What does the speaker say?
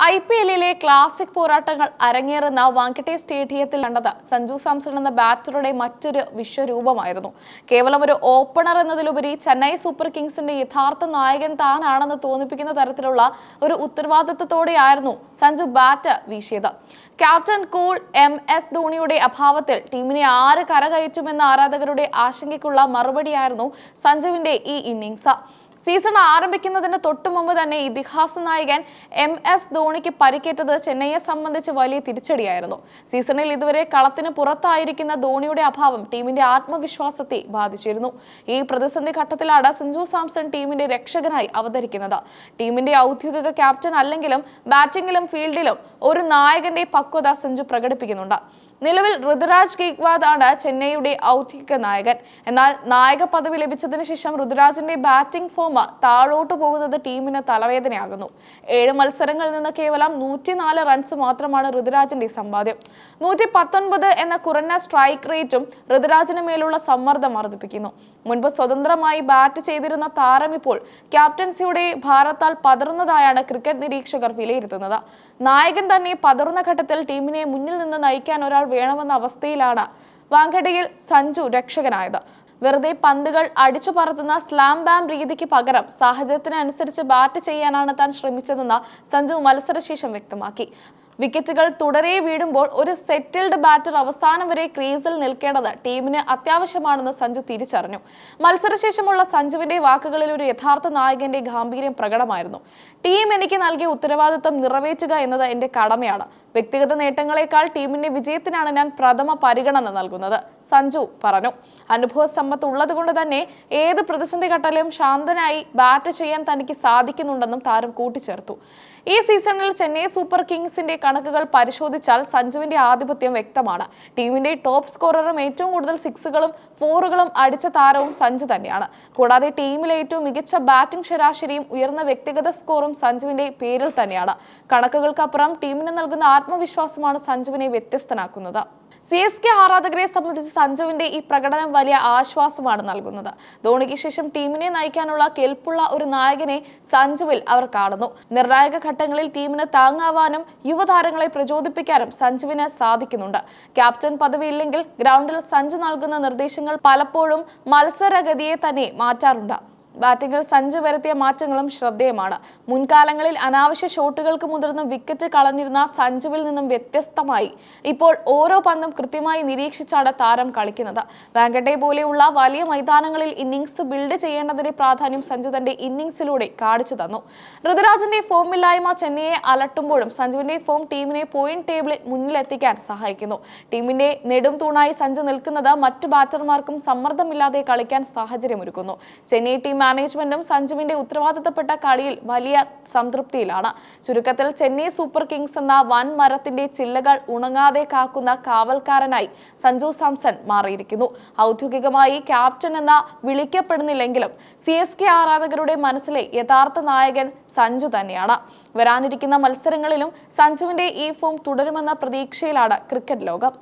IPL-ലെ classic പോരാട്ടങ്ങൾ അരങ്ങേറുന്ന വാങ്കഡെ സ്റ്റേഡിയത്തിൽ കണ്ടത് സഞ്ജു സാംസൺ എന്ന ബാറ്ററുടെ മറ്റൊരു വിശ്വരൂപമായിരുന്നു. കേവലം ഒരു ഓപ്പണർ എന്നതിലുപരി ചെന്നൈ സൂപ്പർ കിങ്സിന്റെ യഥാർത്ഥ നായകൻ താനാണെന്ന് തോന്നിപ്പിക്കുന്ന തരത്തിലുള്ള ഒരു ഉത്തരവാദിത്വത്തോടെയായിരുന്നു സഞ്ജു ബാറ്റ് വീശിയത്. ക്യാപ്റ്റൻ കൂൾ MS ധോണിയുടെ അഭാവത്തിൽ ടീമിനെ ആര് കരകയറ്റുമെന്ന ആരാധകരുടെ ആശങ്കയ്ക്കുള്ള മറുപടിയായിരുന്നു സഞ്ജുവിന്റെ ഈ ഇന്നിംഗ്സ്. സീസൺ ആരംഭിക്കുന്നതിന് തൊട്ടുമുമ്പ് തന്നെ ഇതിഹാസ നായകൻ MS ധോണിക്ക് പരിക്കേറ്റത് ചെന്നൈയെ സംബന്ധിച്ച് വലിയ തിരിച്ചടിയായിരുന്നു. സീസണിൽ ഇതുവരെ കളത്തിന് പുറത്തായിരിക്കുന്ന ധോണിയുടെ അഭാവം ടീമിന്റെ ആത്മവിശ്വാസത്തെ ബാധിച്ചിരുന്നു. ഈ പ്രതിസന്ധി ഘട്ടത്തിലാണ് സഞ്ജു സാംസൺ ടീമിന്റെ രക്ഷകനായി അവതരിക്കുന്നത്. ടീമിന്റെ ഔദ്യോഗിക ക്യാപ്റ്റൻ അല്ലെങ്കിലും ബാറ്റിംഗിലും ഫീൽഡിലും ഒരു നായകന്റെ പക്വത സഞ്ജു പ്രകടിപ്പിക്കുന്നുണ്ട്. നിലവിൽ ഋതുരാജ് ഗെയ്ക്വാദ് ആണ് ചെന്നൈയുടെ ഔദ്യോഗിക നായകൻ. എന്നാൽ നായക പദവി ലഭിച്ചതിന് ശേഷം ഋതുരാജിന്റെ ബാറ്റിംഗ് ഫോം താഴോട്ടു പോകുന്നത് ടീമിന് തലവേദനയാകുന്നു. 7 മത്സരങ്ങളിൽ നിന്ന് കേവലം 104 റൺസ് മാത്രമാണ് ഋതുരാജിന്റെ സമ്പാദ്യം. 119 എന്ന കുറഞ്ഞ സ്ട്രൈക്ക് റേറ്റും ഋതുരാജിന് മേലുള്ള സമ്മർദ്ദം വർദ്ധിപ്പിക്കുന്നു. മുൻപ് സ്വതന്ത്രമായി ബാറ്റ് ചെയ്തിരുന്ന താരം ഇപ്പോൾ ക്യാപ്റ്റൻസിയുടെ ഭാരത്താൽ പതറുന്നതായാണ് ക്രിക്കറ്റ് നിരീക്ഷകർ വിലയിരുത്തുന്നത്. നായകൻ തന്നെ പതറുന്ന ഘട്ടത്തിൽ ടീമിനെ മുന്നിൽ നിന്ന് നയിക്കാൻ ഒരാൾ വേണമെന്ന അവസ്ഥയിലാണ് വാങ്കഡെയിൽ സഞ്ജു രക്ഷകനായത്. വെറുതെ പന്തുകൾ അടിച്ചു പറത്തുന്ന സ്ലാം ബാം രീതിക്ക് പകരം സാഹചര്യത്തിനനുസരിച്ച് ബാറ്റ് ചെയ്യാനാണ് താൻ ശ്രമിച്ചതെന്ന് സഞ്ജു മത്സരശേഷം വ്യക്തമാക്കി. വിക്കറ്റുകൾ തുടരെ വീഴുമ്പോൾ ഒരു സെറ്റിൽഡ് ബാറ്റർ അവസാനം വരെ ക്രീസിൽ നിൽക്കേണ്ടത് ടീമിന് അത്യാവശ്യമാണെന്ന് സഞ്ജു തിരിച്ചറിഞ്ഞു. മത്സരശേഷമുള്ള സഞ്ജുവിന്റെ വാക്കുകളിൽ ഒരു യഥാർത്ഥ നായകന്റെ ഗാംഭീര്യം പ്രകടമായിരുന്നു. ടീം എനിക്ക് നൽകിയ ഉത്തരവാദിത്തം നിറവേറ്റുക എന്നത് എന്റെ കടമയാണ്. വ്യക്തിഗത നേട്ടങ്ങളെക്കാൾ ടീമിന്റെ വിജയത്തിനാണ് ഞാൻ പ്രഥമ പരിഗണന നൽകുന്നത്, സഞ്ജു പറഞ്ഞു. അനുഭവ സമ്പത്ത് ഉള്ളതുകൊണ്ട് തന്നെ ഏത് പ്രതിസന്ധി ഘട്ടത്തിലും ശാന്തനായി ബാറ്റ് ചെയ്യാൻ തനിക്ക് സാധിക്കുന്നുണ്ടെന്നും താരം കൂട്ടിച്ചേർത്തു. ഈ സീസണിൽ ചെന്നൈ സൂപ്പർ കിങ്സിന്റെ കണക്കുകൾ പരിശോധിച്ചാൽ സഞ്ജുവിന്റെ ആധിപത്യം വ്യക്തമാണ്. ടീമിന്റെ ടോപ്പ് സ്കോററും ഏറ്റവും കൂടുതൽ 6കളും 4കളും അടിച്ച താരവും സഞ്ജു തന്നെയാണ്. കൂടാതെ ടീമിലെ ഏറ്റവും മികച്ച ബാറ്റിംഗ് ശരാശരിയും ഉയർന്ന വ്യക്തിഗത സ്കോറും സഞ്ജുവിന്റെ പേരിൽ തന്നെയാണ്. കണക്കുകൾക്കപ്പുറം ടീമിന് നൽകുന്ന ആത്മവിശ്വാസമാണ് സഞ്ജുവിനെ വ്യത്യസ്തനാക്കുന്നത്. CSK ആരാധകരെ സംബന്ധിച്ച് സഞ്ജുവിന്റെ ഈ പ്രകടനം വലിയ ആശ്വാസമാണ് നൽകുന്നത്. ധോണിക്ക് ശേഷം ടീമിനെ നയിക്കാനുള്ള കെൽപ്പുള്ള ഒരു നായകനെ സഞ്ജുവിൽ അവർ കാണുന്നു. നിർണായക ഘട്ടങ്ങളിൽ ടീമിന് താങ്ങാവാനും യുവതാരങ്ങളെ പ്രചോദിപ്പിക്കാനും സഞ്ജുവിന് സാധിക്കുന്നുണ്ട്. ക്യാപ്റ്റൻ പദവിയില്ലെങ്കിൽ ഗ്രൗണ്ടിൽ സഞ്ജു നൽകുന്ന നിർദ്ദേശങ്ങൾ പലപ്പോഴും മത്സരഗതിയെ തന്നെ മാറ്റാറുണ്ട്. ബാറ്റിംഗിൽ സഞ്ജു വരുത്തിയ മാറ്റങ്ങളും ശ്രദ്ധേയമാണ്. മുൻകാലങ്ങളിൽ അനാവശ്യ ഷോട്ടുകൾക്ക് മുതിർന്ന് വിക്കറ്റ് കളഞ്ഞിരുന്ന സഞ്ജുവിൽ നിന്നും വ്യത്യസ്തമായി ഇപ്പോൾ ഓരോ പന്തും കൃത്യമായി നിരീക്ഷിച്ചാണ് താരം കളിക്കുന്നത്. വാങ്കഡെ പോലെയുള്ള വലിയ മൈതാനങ്ങളിൽ ഇന്നിംഗ്സ് ബിൽഡ് ചെയ്യേണ്ടതിന്റെ പ്രാധാന്യം സഞ്ജു തന്റെ ഇന്നിംഗ്സിലൂടെ കാണിച്ചു തന്നു. ഋതുരാജിന്റെ ഫോമില്ലായ്മ ചെന്നൈയെ അലട്ടുമ്പോഴും സഞ്ജുവിന്റെ ഫോം ടീമിനെ പോയിന്റ് ടേബിളിൽ മുന്നിലെത്തിക്കാൻ സഹായിക്കുന്നു. ടീമിന്റെ നെടും തൂണായി സഞ്ജു നിൽക്കുന്നത് മറ്റു ബാറ്റർമാർക്കും സമ്മർദ്ദമില്ലാതെ കളിക്കാൻ സാഹചര്യമൊരുക്കുന്നു. ചെന്നൈ ടീം മാനേജ്മെന്റും സഞ്ജുവിന്റെ ഉത്തരവാദിത്തപ്പെട്ട കളിയിൽ വലിയ സംതൃപ്തിയിലാണ്. ചുരുക്കത്തിൽ ചെന്നൈ സൂപ്പർ കിങ്സ് എന്ന വൻ മരത്തിന്റെ ചില്ലകൾ ഉണങ്ങാതെ കാക്കുന്ന കാവൽക്കാരനായി സഞ്ജു സാംസൺ മാറിയിരിക്കുന്നു. ഔദ്യോഗികമായി ക്യാപ്റ്റൻ എന്ന വിളിക്കപ്പെടുന്നില്ലെങ്കിലും CSK ആരാധകരുടെ മനസ്സിലെ യഥാർത്ഥ നായകൻ സഞ്ജു തന്നെയാണ്. വരാനിരിക്കുന്ന മത്സരങ്ങളിലും സഞ്ജുവിന്റെ ഈ ഫോം തുടരുമെന്ന പ്രതീക്ഷയിലാണ് ക്രിക്കറ്റ് ലോകം.